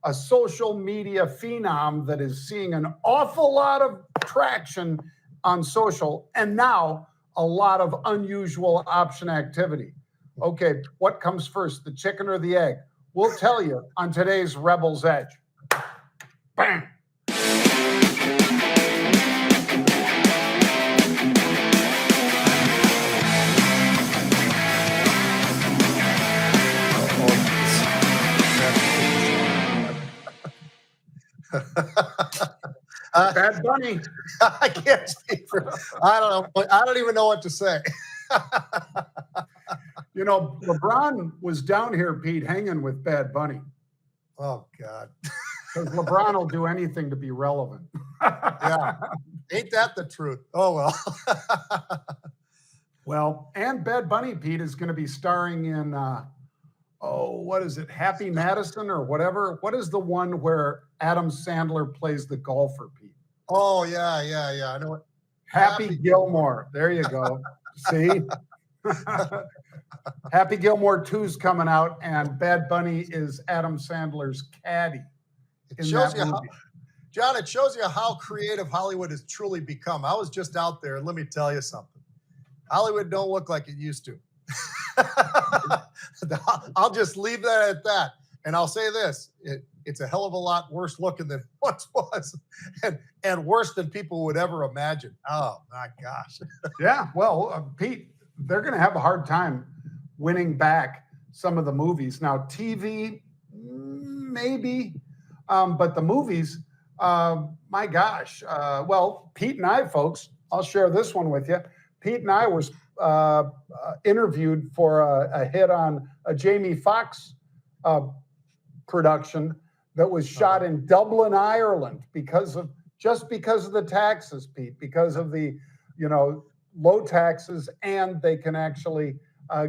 a social media phenom that is seeing an awful lot of traction on social, and now a lot of unusual option activity. Okay, what comes first, the chicken or the egg? We'll tell you on today's Rebel's Edge. Bam! Bad Bunny. I can't speak for. I don't know. I don't even know what to say. You know, LeBron was down here, Pete, hanging with Bad Bunny. Oh God. Because LeBron will do anything to be relevant. Yeah. Ain't that the truth? Oh well. Well, and Bad Bunny, Pete, is going to be starring in what is it? Happy Madison or whatever. What is the one where Adam Sandler plays the golfer, Pete? Oh, yeah. I know it. Happy Gilmore. There you go. See? Happy Gilmore 2's coming out, and Bad Bunny is Adam Sandler's caddy. It shows you how, John, it shows you how creative Hollywood has truly become. I was just out there, and let me tell you something. Hollywood don't look like it used to. I'll just leave that at that. And I'll say this, it's a hell of a lot worse looking than it once was, and worse than people would ever imagine. Oh, my gosh. Yeah, well, Pete, they're going to have a hard time winning back some of the movies. Now, TV, maybe, but the movies, my gosh. Well, Pete and I, folks, I'll share this one with you. Pete and I were interviewed for a hit on a Jamie Foxx production that was shot in Dublin, Ireland, because of the taxes, Pete, because of the low taxes, and they can actually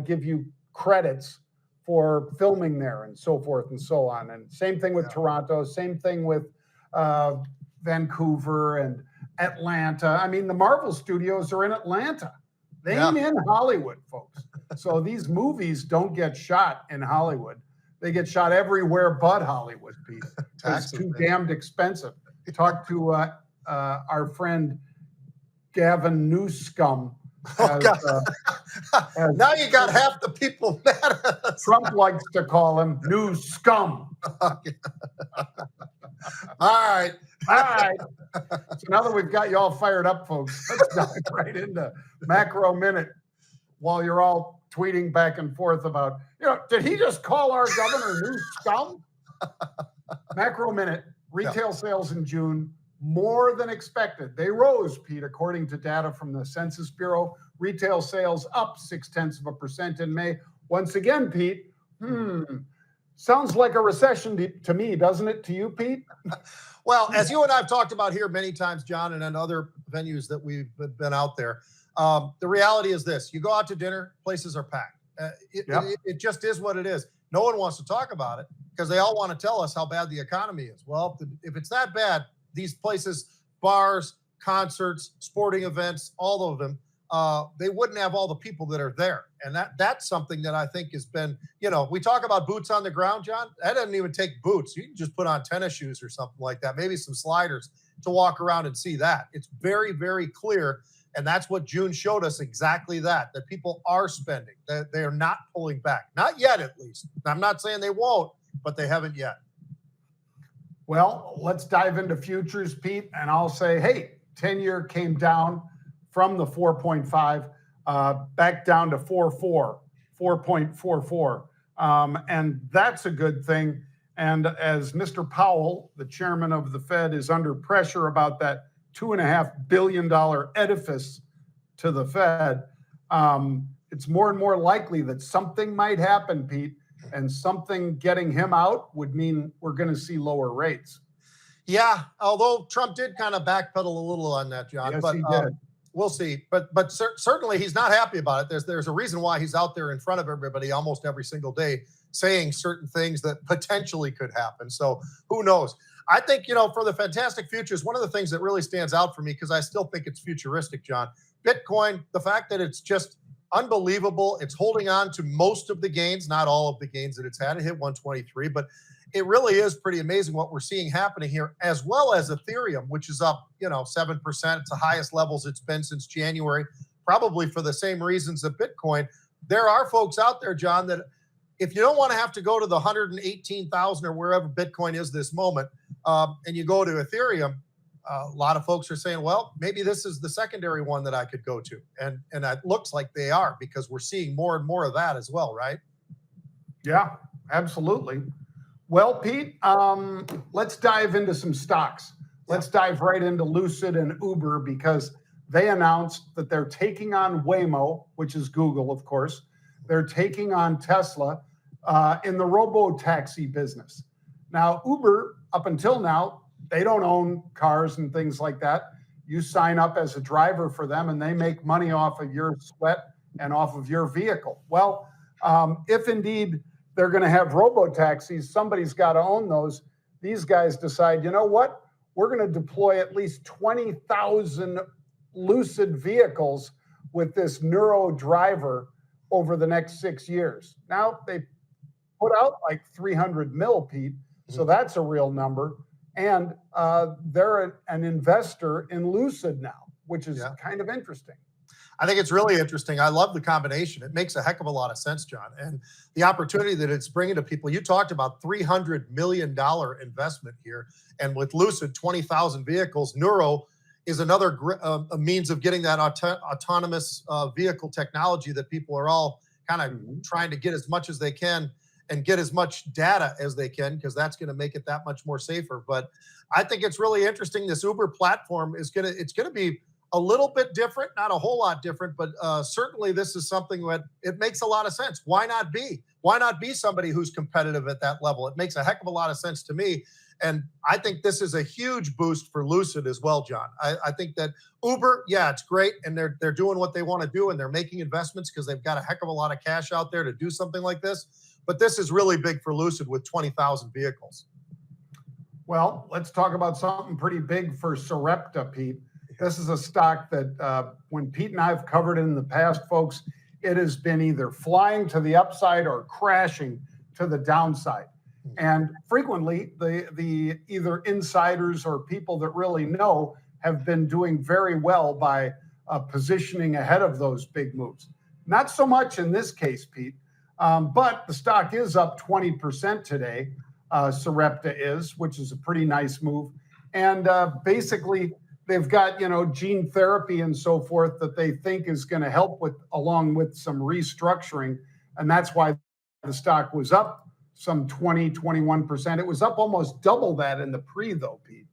give you credits for filming there and so forth and so on. And same thing with Toronto, same thing with Vancouver and Atlanta. I mean, the Marvel studios are in Atlanta. They ain't in Hollywood, folks. So these movies don't get shot in Hollywood. They get shot everywhere but Hollywood, Pete. It's too damned expensive. Talk to our friend Gavin Newscum. Now you got half the people mad at us. Trump likes to call him New Scum. All right. So now that we've got you all fired up, folks, let's dive right into Macro Minute while you're all tweeting back and forth about, did he just call our governor New Scum? Macro Minute, retail sales in June, more than expected. They rose, Pete, according to data from the Census Bureau. Retail sales up 0.6% in May. Once again, Pete, sounds like a recession to me, doesn't it to you, Pete? Well, as you and I have talked about here many times, John, and in other venues that we've been out there, the reality is this. You go out to dinner, places are packed. It just is what it is. No one wants to talk about it because they all want to tell us how bad the economy is. Well, if it's that bad, these places, bars, concerts, sporting events, all of them, they wouldn't have all the people that are there. And that's something that I think has been, we talk about boots on the ground, John. That doesn't even take boots. You can just put on tennis shoes or something like that, maybe some sliders to walk around and see that. It's very, very clear. And that's what June showed us, exactly that people are spending, that they are not pulling back. Not yet, at least. I'm not saying they won't, but they haven't yet. Well, let's dive into futures, Pete. And I'll say, hey, 10-year came down from the 4.5 back down to 4.44. And that's a good thing. And as Mr. Powell, the chairman of the Fed, is under pressure about that $2.5 billion edifice to the Fed, it's more and more likely that something might happen, Pete, and something getting him out would mean we're going to see lower rates. Yeah, although Trump did kind of backpedal a little on that, John. Yes, but he did. We'll see. But certainly he's not happy about it. There's a reason why he's out there in front of everybody almost every single day saying certain things that potentially could happen. So who knows? I think, for the fantastic futures, one of the things that really stands out for me, because I still think it's futuristic, John, Bitcoin, the fact that it's just unbelievable. It's holding on to most of the gains, not all of the gains that it's had. It hit 123, but it really is pretty amazing what we're seeing happening here, as well as Ethereum, which is up, 7%. It's the highest levels it's been since January, probably for the same reasons that Bitcoin. There are folks out there, John, that if you don't want to have to go to the 118,000 or wherever Bitcoin is this moment, and you go to Ethereum, a lot of folks are saying, well, maybe this is the secondary one that I could go to. And it looks like they are, because we're seeing more and more of that as well, right? Yeah, absolutely. Well, Pete, let's dive into some stocks. Let's dive right into Lucid and Uber, because they announced that they're taking on Waymo, which is Google, of course. They're taking on Tesla in the robo-taxi business. Now, Uber, up until now, they don't own cars and things like that. You sign up as a driver for them, and they make money off of your sweat and off of your vehicle. Well, if indeed they're going to have robo-taxis, somebody's got to own those. These guys decide, you know what? We're going to deploy at least 20,000 Lucid vehicles with this neuro driver over the next 6 years. Now, they put out like 300 mil, Pete, so that's a real number. And they're an investor in Lucid now, which is kind of interesting. I think it's really interesting. I love the combination. It makes a heck of a lot of sense, John. And the opportunity that it's bringing to people. You talked about $300 million investment here. And with Lucid, 20,000 vehicles, Neuro is another a means of getting that autonomous vehicle technology that people are all kind of trying to get as much as they can and get as much data as they can, because that's going to make it that much more safer. But I think it's really interesting. This Uber platform it's going to be a little bit different, not a whole lot different, but certainly this is something that it makes a lot of sense. Why not be? Why not be somebody who's competitive at that level? It makes a heck of a lot of sense to me. And I think this is a huge boost for Lucid as well, John. I think that Uber, it's great. And they're doing what they want to do, and they're making investments because they've got a heck of a lot of cash out there to do something like this. But this is really big for Lucid with 20,000 vehicles. Well, let's talk about something pretty big for Serepta, Pete. This is a stock that when Pete and I have covered it in the past, folks, it has been either flying to the upside or crashing to the downside. And frequently, the either insiders or people that really know have been doing very well by positioning ahead of those big moves. Not so much in this case, Pete, but the stock is up 20% today. Sarepta is, which is a pretty nice move. And basically, they've got, gene therapy and so forth that they think is going to help with, along with some restructuring. And that's why the stock was up some 21%. It was up almost double that in the pre, though, Pete.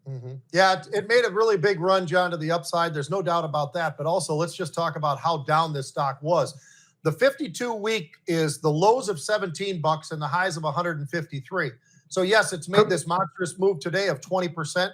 Yeah, it made a really big run, John, to the upside. There's no doubt about that. But also, let's just talk about how down this stock was. The 52-week is the lows of $17 and the highs of 153. So yes, it's made this monstrous move today of 20%,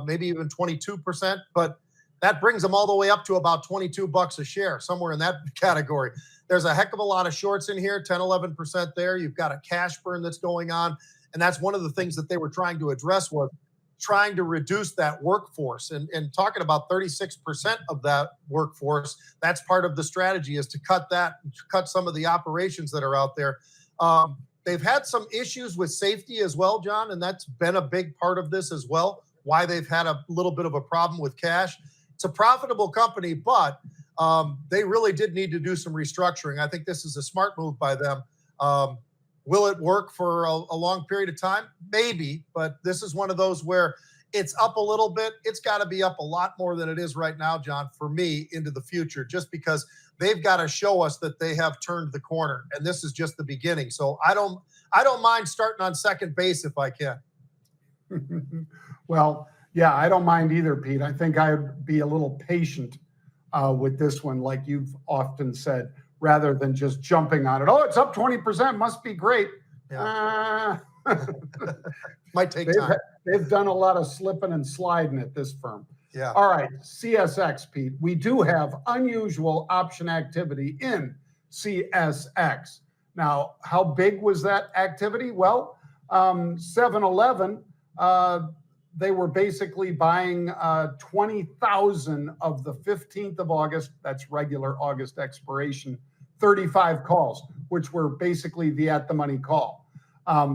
maybe even 22%, but that brings them all the way up to about $22 a share, somewhere in that category. There's a heck of a lot of shorts in here, 10, 11% there. You've got a cash burn that's going on. And that's one of the things that they were trying to address, was trying to reduce that workforce. And talking about 36% of that workforce, that's part of the strategy, is to cut some of the operations that are out there. They've had some issues with safety as well, John, and that's been a big part of this as well, why they've had a little bit of a problem with cash. It's a profitable company, but they really did need to do some restructuring. I think this is a smart move by them. Will it work for a long period of time? Maybe, but this is one of those where it's up a little bit. It's got to be up a lot more than it is right now, John, for me, into the future, just because they've got to show us that they have turned the corner, and this is just the beginning. So I don't mind starting on second base if I can. Well, yeah, I don't mind either, Pete. I think I'd be a little patient with this one, like you've often said, rather than just jumping on it. Oh, it's up 20%, must be great. Yeah. Might take time. They've done a lot of slipping and sliding at this firm. Yeah. All right, CSX, Pete. We do have unusual option activity in CSX. Now, how big was that activity? Well, 7-Eleven, they were basically buying 20,000 of the 15th of August, that's regular August expiration, 35 calls, which were basically the at-the-money call.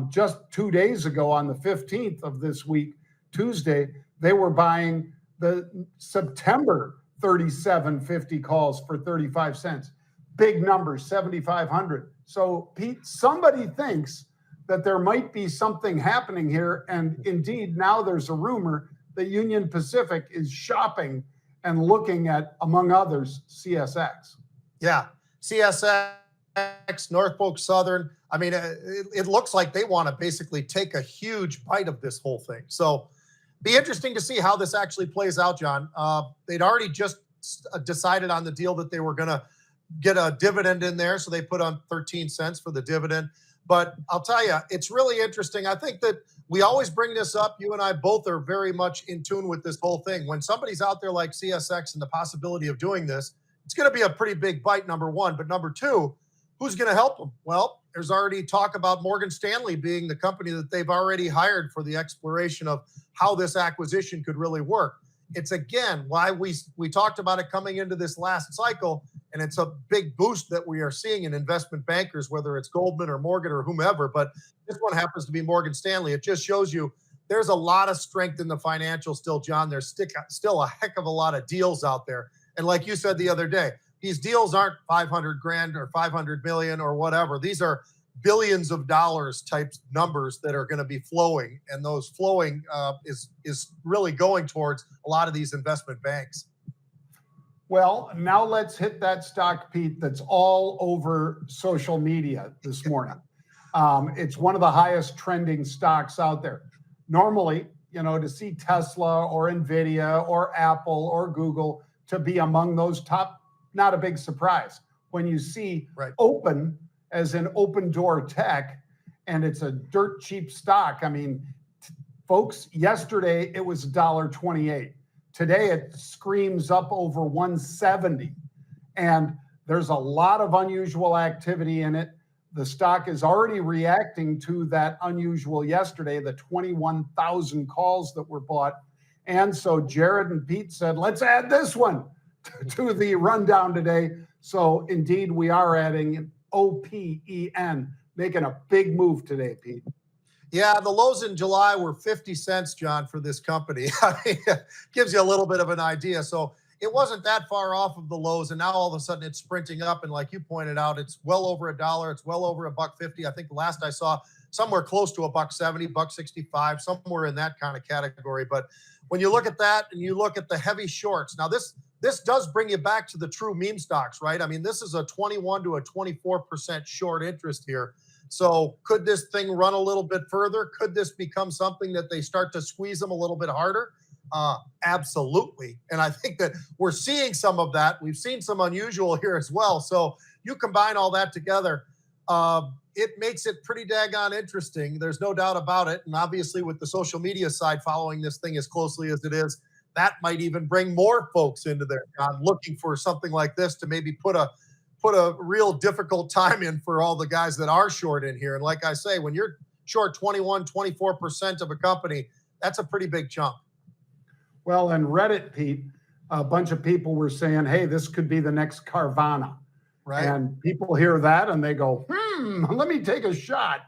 Just 2 days ago on the 15th of this week, Tuesday, they were buying the September 3750 calls for 35 cents. Big numbers, 7,500. So Pete, somebody thinks that there might be something happening here. And indeed, now there's a rumor that Union Pacific is shopping and looking at, among others, CSX. Yeah, CSX, Norfolk Southern. I mean, it looks like they want to basically take a huge bite of this whole thing. So be interesting to see how this actually plays out, John. They'd already just decided on the deal that they were going to get a dividend in there. So they put on 13 cents for the dividend. But I'll tell you, it's really interesting. I think that we always bring this up. You and I both are very much in tune with this whole thing. When somebody's out there like CSX and the possibility of doing this, it's going to be a pretty big bite, number one. But number two, who's going to help them? Well, there's already talk about Morgan Stanley being the company that they've already hired for the exploration of how this acquisition could really work. It's, again, why we talked about it coming into this last cycle, and it's a big boost that we are seeing in investment bankers, whether it's Goldman or Morgan or whomever, but this one happens to be Morgan Stanley. It just shows you there's a lot of strength in the financial still, John. There's still a heck of a lot of deals out there. And like you said the other day, these deals aren't 500 grand or 500 million or whatever. These are billions of dollars type numbers that are going to be flowing. And those flowing is really going towards a lot of these investment banks. Well, now let's hit that stock, Pete, that's all over social media this morning. It's one of the highest trending stocks out there. Normally, to see Tesla or Nvidia or Apple or Google to be among those top, not a big surprise. When you see Open as in Opendoor Tech, and it's a dirt cheap stock. I mean, folks, yesterday it was $1.28. Today it screams up over 170. And there's a lot of unusual activity in it. The stock is already reacting to that unusual yesterday, the 21,000 calls that were bought. And so Jared and Pete said, let's add this one to the rundown today. So indeed, we are adding OPEN, making a big move today, Pete. Yeah, the lows in July were 50 cents, John, for this company. I mean, gives you a little bit of an idea. So it wasn't that far off of the lows, and now all of a sudden it's sprinting up. And like you pointed out, it's well over $1. It's well over $1.50. I think the last I saw, somewhere close to $1.70, $1.65, somewhere in that kind of category. But when you look at that and you look at the heavy shorts, now this does bring you back to the true meme stocks, right? I mean, this is a 21 to a 24% short interest here. So could this thing run a little bit further? Could this become something that they start to squeeze them a little bit harder? Absolutely. And I think that we're seeing some of that. We've seen some unusual here as well. So you combine all that together, it makes it pretty daggone interesting. There's no doubt about it. And obviously with the social media side following this thing as closely as it is, that might even bring more folks into there, looking for something like this to maybe put a real difficult time in for all the guys that are short in here. And like I say, when you're short 21, 24% of a company, that's a pretty big chunk. Well, and Reddit, Pete, a bunch of people were saying, hey, this could be the next Carvana. Right. And people hear that and they go, let me take a shot.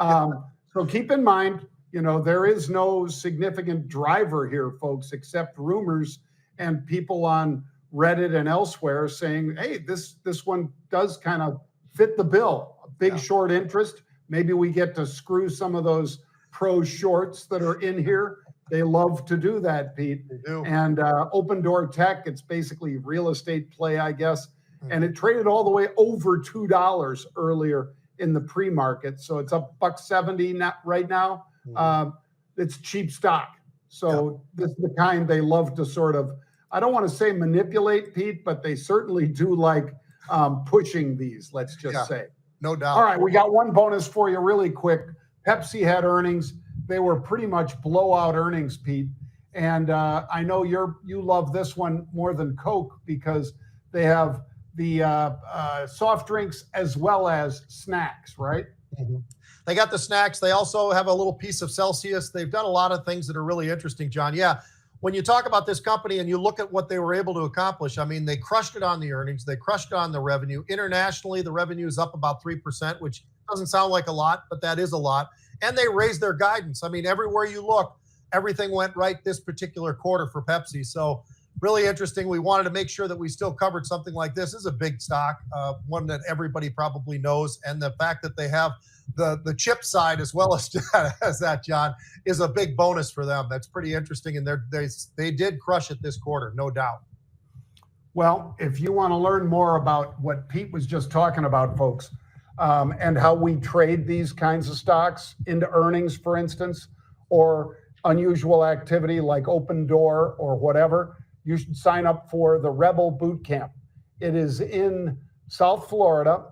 So keep in mind, there is no significant driver here, folks, except rumors and people on Reddit and elsewhere saying, hey, this one does kind of fit the bill. A big short interest. Maybe we get to screw some of those pro shorts that are in here. They love to do that, Pete. They do. And Opendoor Tech, it's basically real estate play, I guess. And it traded all the way over $2 earlier in the pre-market. So it's up $1.70 right now. It's cheap stock. So this is the kind they love to sort of, I don't want to say manipulate, Pete, but they certainly do like pushing these, let's just say. No doubt. All right, we got one bonus for you really quick. Pepsi had earnings. They were pretty much blowout earnings, Pete. And I know you love this one more than Coke because they have the soft drinks as well as snacks, right? Mm-hmm. They got the snacks. They also have a little piece of Celsius. They've done a lot of things that are really interesting, John. Yeah. When you talk about this company and you look at what they were able to accomplish, I mean, they crushed it on the earnings. They crushed it on the revenue. Internationally, the revenue is up about 3%, which Doesn't sound like a lot, but that is a lot. And they raised their guidance. I mean, everywhere you look, everything went right this particular quarter for Pepsi. So really interesting. We wanted to make sure that we still covered something like this. This is a big stock, one that everybody probably knows. And the fact that they have the chip side as well as that, John, is a big bonus for them. That's pretty interesting. And they did crush it this quarter, no doubt. Well, if you want to learn more about what Pete was just talking about, folks, and how we trade these kinds of stocks into earnings, for instance, or unusual activity like Opendoor or whatever, you should sign up for the Rebel Boot Camp. It is in South Florida.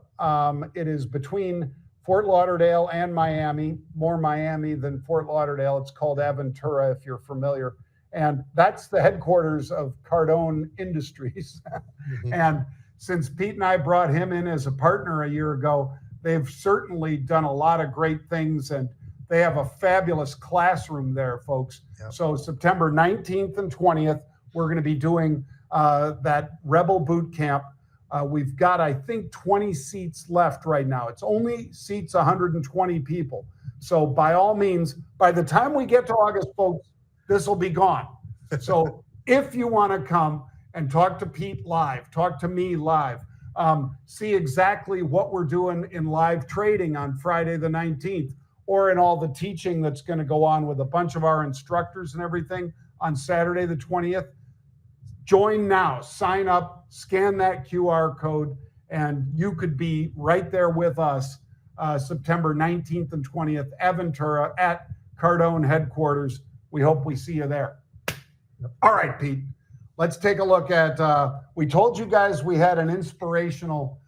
It is between Fort Lauderdale and Miami, more Miami than Fort Lauderdale. It's called Aventura, if you're familiar. And that's the headquarters of Cardone Industries. Mm-hmm. And since Pete and I brought him in as a partner a year ago, they've certainly done a lot of great things, and they have a fabulous classroom there, folks. Yep. So September 19th and 20th, we're going to be doing that Rebel Boot Camp. We've got, I think, 20 seats left right now. It's only seats 120 people. So by all means, by the time we get to August, folks, this will be gone. So if you want to come and talk to Pete live, talk to me live, see exactly what we're doing in live trading on Friday the 19th, or in all the teaching that's going to go on with a bunch of our instructors and everything on Saturday the 20th, join now, sign up, scan that QR code, and you could be right there with us September 19th and 20th, Aventura at Cardone headquarters. We hope we see you there. All right, Pete, let's take a look at, we told you guys we had an inspirational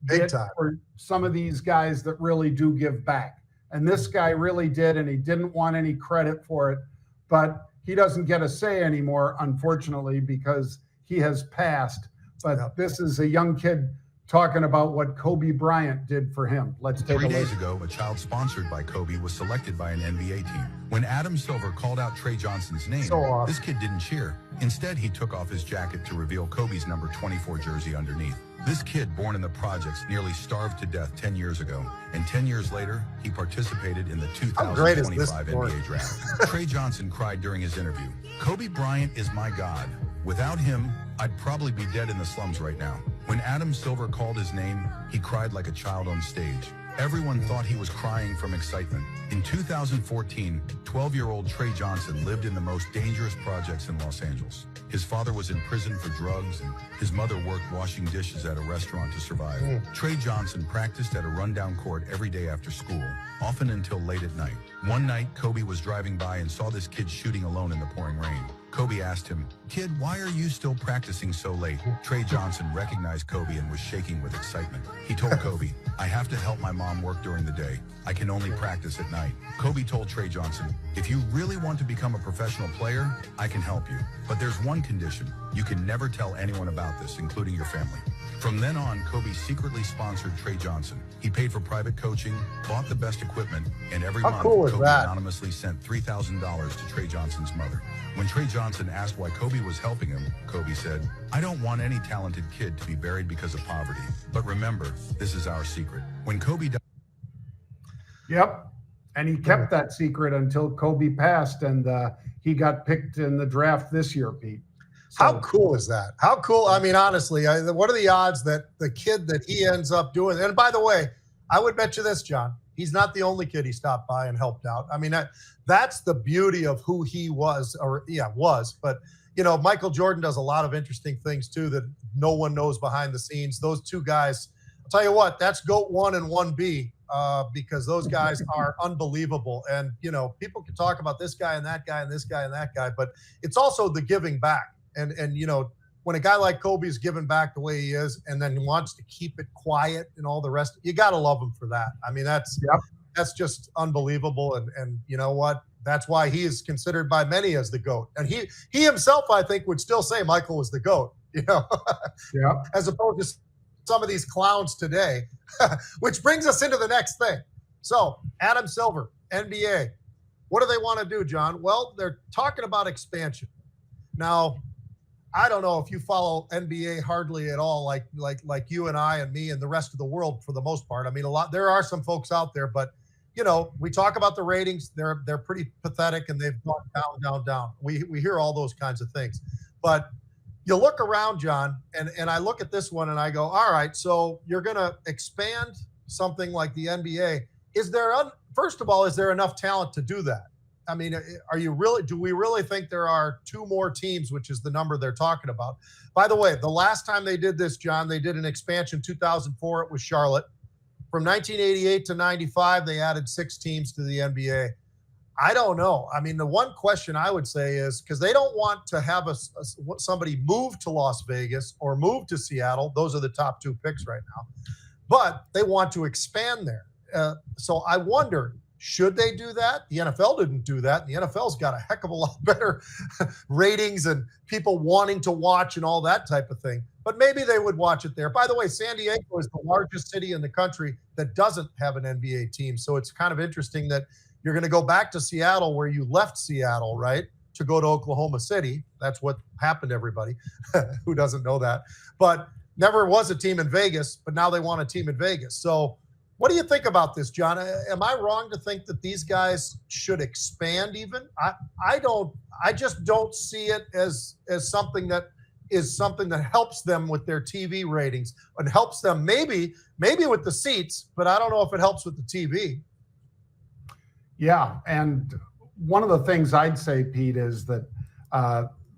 bit for some of these guys that really do give back. And this guy really did, and he didn't want any credit for it, but he doesn't get a say anymore, unfortunately, because he has passed. But this is a young kid talking about what Kobe Bryant did for him. Let's take a look. 3 days ago, a child sponsored by Kobe was selected by an NBA team. When Adam Silver called out Trey Johnson's name, this kid didn't cheer. Instead, he took off his jacket to reveal Kobe's number 24 jersey underneath. This kid, born in the projects, nearly starved to death 10 years ago. And 10 years later, he participated in the 2025 NBA draft. Trey Johnson cried during his interview, "Kobe Bryant is my God. Without him, I'd probably be dead in the slums right now." When Adam Silver called his name, he cried like a child on stage. Everyone thought he was crying from excitement. In 2014, 12-year-old Trey Johnson lived in the most dangerous projects in Los Angeles. His father was in prison for drugs, and his mother worked washing dishes at a restaurant to survive. Trey Johnson practiced at a rundown court every day after school, often until late at night. One night, Kobe was driving by and saw this kid shooting alone in the pouring rain. Kobe asked him, "Kid, why are you still practicing so late?" Trey Johnson recognized Kobe and was shaking with excitement. He told Kobe, "I have to help my mom work during the day. I can only practice at night." Kobe told Trey Johnson, "If you really want to become a professional player, I can help you. But there's one condition. You can never tell anyone about this, including your family." From then on, Kobe secretly sponsored Trey Johnson. He paid for private coaching, bought the best equipment, and every month, Kobe anonymously sent $3,000 to Trey Johnson's mother. When Trey Johnson asked why Kobe was helping him, Kobe said, "I don't want any talented kid to be buried because of poverty. But remember, this is our secret." When Kobe died. Yep. And he kept that secret until Kobe passed, and he got picked in the draft this year, Pete. So, how cool is that? How cool. I mean, honestly, what are the odds that the kid that he ends up doing? And by the way, I would bet you this, John, he's not the only kid he stopped by and helped out. I mean, that's the beauty of who he was, But, you know, Michael Jordan does a lot of interesting things, too, that no one knows behind the scenes. Those two guys, I'll tell you what, that's GOAT 1 and 1B. Because those guys are unbelievable. And, you know, people can talk about this guy and that guy and this guy and that guy, but it's also the giving back. And you know, when a guy like Kobe is giving back the way he is and then wants to keep it quiet and all the rest, you got to love him for that. I mean, that's just unbelievable. And you know what? That's why he is considered by many as the GOAT. And he himself, I think, would still say Michael was the GOAT, you know, as opposed to some of these clowns today, which brings us into the next thing. So Adam Silver, NBA, what do they want to do, John? Well, they're talking about expansion. Now, I don't know if you follow NBA hardly at all, like you and I and me and the rest of the world for the most part. I mean, there are some folks out there, but we talk about the ratings. They're pretty pathetic, and they've gone down, down, down. We hear all those kinds of things, but you look around, John, and I look at this one and I go, all right, so you're going to expand something like the NBA. First of all, is there enough talent to do that? I mean, do we really think there are 2 more teams, which is the number they're talking about? By the way, the last time they did this, John, they did an expansion 2004. It was Charlotte. From 1988 to 95, they added 6 teams to the NBA. I don't know. I mean, the one question I would say is, because they don't want to have somebody move to Las Vegas or move to Seattle. Those are the top 2 picks right now. But they want to expand there. So I wonder, should they do that? The NFL didn't do that. The NFL's got a heck of a lot better ratings and people wanting to watch and all that type of thing. But maybe they would watch it there. By the way, San Diego is the largest city in the country that doesn't have an NBA team. So it's kind of interesting that you're going to go back to Seattle, where you left Seattle, right, to go to Oklahoma City. That's what happened to everybody. Who doesn't know that? But never was a team in Vegas, but now they want a team in Vegas. So what do you think about this, John? Am I wrong to think that these guys should expand even? I just don't see it as something that is something that helps them with their TV ratings and helps them maybe with the seats, but I don't know if it helps with the TV. Yeah, and one of the things I'd say, Pete, is that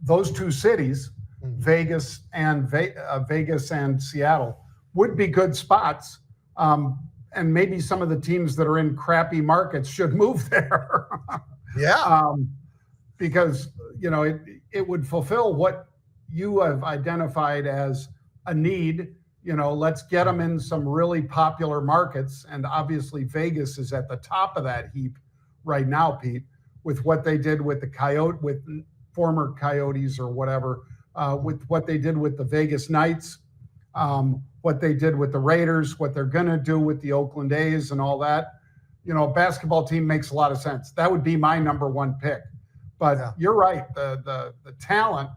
those 2 cities, Vegas and Seattle, would be good spots. And maybe some of the teams that are in crappy markets should move there. Yeah. Because, it would fulfill what you have identified as a need. Let's get them in some really popular markets. And obviously Vegas is at the top of that heap right now, Pete, with what they did with with former Coyotes or whatever, with what they did with the Vegas Knights, what they did with the Raiders, what they're going to do with the Oakland A's and all that. A basketball team makes a lot of sense. That would be my number 1 pick. But You're right. The talent,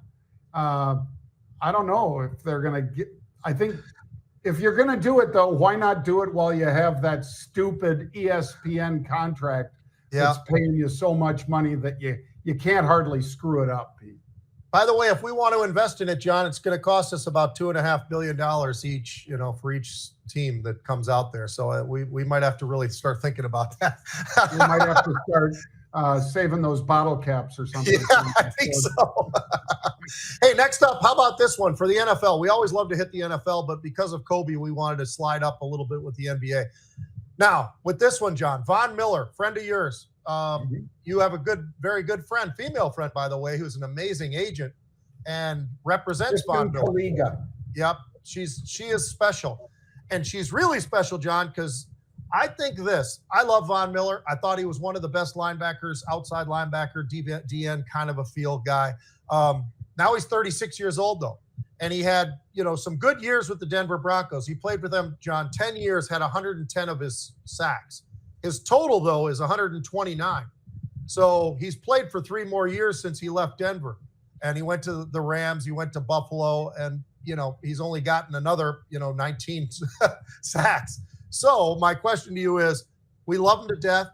I don't know if they're going to get. I think if you're going to do it, though, why not do it while you have that stupid ESPN contract that's paying you so much money that you can't hardly screw it up, Pete. By the way, if we want to invest in it, John, it's going to cost us about $2.5 billion each, for each team that comes out there. So we might have to really start thinking about that. We might have to start saving those bottle caps or something. Yeah, I think so. Hey, next up, how about this one for the NFL? We always love to hit the NFL, but because of Kobe, we wanted to slide up a little bit with the NBA. Now, with this one, John, Von Miller, friend of yours. You have a very good friend, female friend, by the way, who's an amazing agent and represents Von Miller. Yep, she is special, and she's really special, John, because I think I love Von Miller. I thought he was one of the best linebackers, outside linebacker, DN kind of a field guy. Now he's 36 years old though, and he had some good years with the Denver Broncos. He played with them, John, 10 years, had 110 of his sacks. His total, though, is 129. So he's played for 3 more years since he left Denver. And he went to the Rams, he went to Buffalo, and, he's only gotten another, 19 sacks. So my question to you is, we love him to death.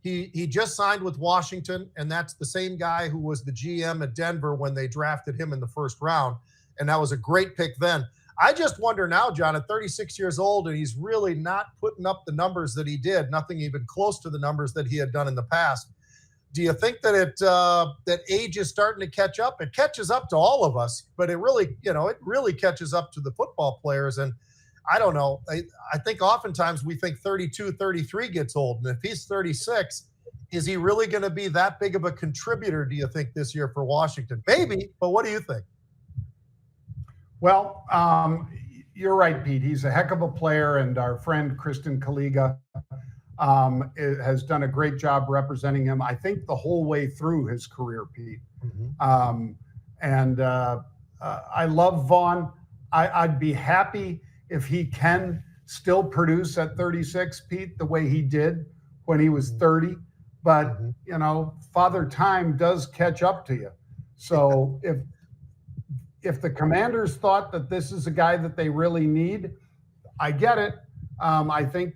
He just signed with Washington, and that's the same guy who was the GM at Denver when they drafted him in the first round. And that was a great pick then. I just wonder now, John, at 36 years old, and he's really not putting up the numbers that he did, nothing even close to the numbers that he had done in the past. Do you think that that age is starting to catch up? It catches up to all of us, but it really catches up to the football players. And I don't know. I think oftentimes we think 32, 33 gets old. And if he's 36, is he really going to be that big of a contributor, do you think, this year for Washington? Maybe, but what do you think? Well, you're right, Pete. He's a heck of a player, and our friend Kristen Kaliga has done a great job representing him, I think, the whole way through his career, Pete. I love Vaughn. I'd be happy if he can still produce at 36, Pete, the way he did when he was 30. But, Father Time does catch up to you. So if the Commanders thought that this is a guy that they really need, I get it. I think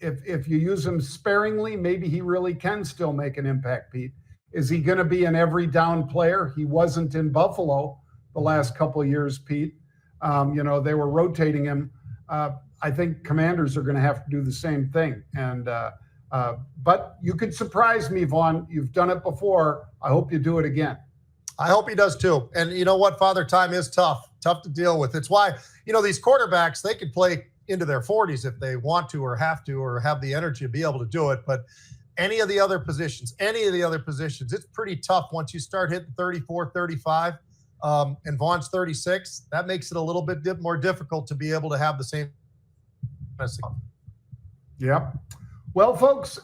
if you use him sparingly, maybe he really can still make an impact, Pete. Is he going to be an every down player? He wasn't in Buffalo the last couple of years, Pete. They were rotating him. I think Commanders are going to have to do the same thing. And but you could surprise me, Vaughn. You've done it before. I hope you do it again. I hope he does too. And you know what? Father Time is tough to deal with. It's why, these quarterbacks, they could play into their 40s if they want to or have to or have the energy to be able to do it. But any of the other positions, it's pretty tough once you start hitting 34, 35, and Vaughn's 36. That makes it a little bit more difficult to be able to have the same. Yep. Well, folks,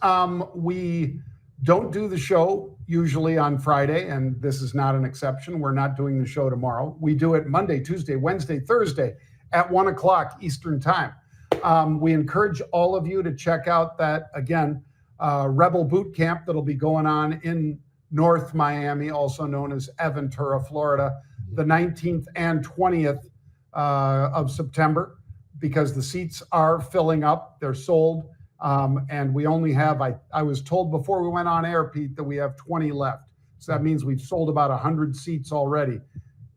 we don't do the show usually on Friday, and this is not an exception. We're not doing the show tomorrow. We do it Monday, Tuesday, Wednesday, Thursday at 1 o'clock Eastern time. We encourage all of you to check out that, again, Rebel Boot Camp that'll be going on in North Miami, also known as Aventura, Florida, the 19th and 20th of September, because the seats are filling up. They're sold. And we only have, I was told before we went on air, Pete, that we have 20 left. So that means we've sold about 100 seats already.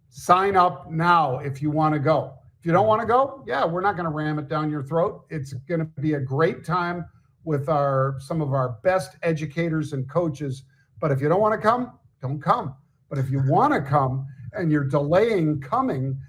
Sign up now if you want to go. If you don't want to go, yeah, we're not going to ram it down your throat. It's going to be a great time with some of our best educators and coaches. But if you don't want to come, don't come. But if you want to come and you're delaying coming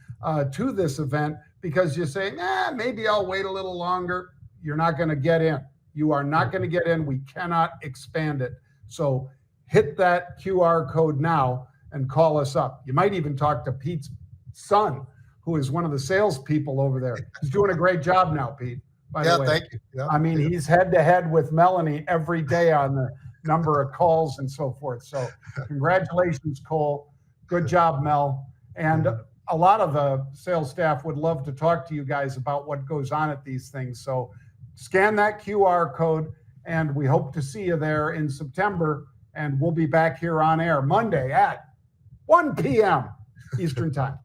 to this event because you say, maybe I'll wait a little longer, you're not going to get in. You are not going to get in. We cannot expand it. So hit that QR code now and call us up. You might even talk to Pete's son, who is one of the salespeople over there. He's doing a great job now, Pete, by the way. Thank you. Yeah, I mean, he's head to head with Melanie every day on the number of calls and so forth. So congratulations, Cole. Good job, Mel. And a lot of the sales staff would love to talk to you guys about what goes on at these things. So scan that QR code, and we hope to see you there in September. And we'll be back here on air Monday at 1 p.m. Eastern Time.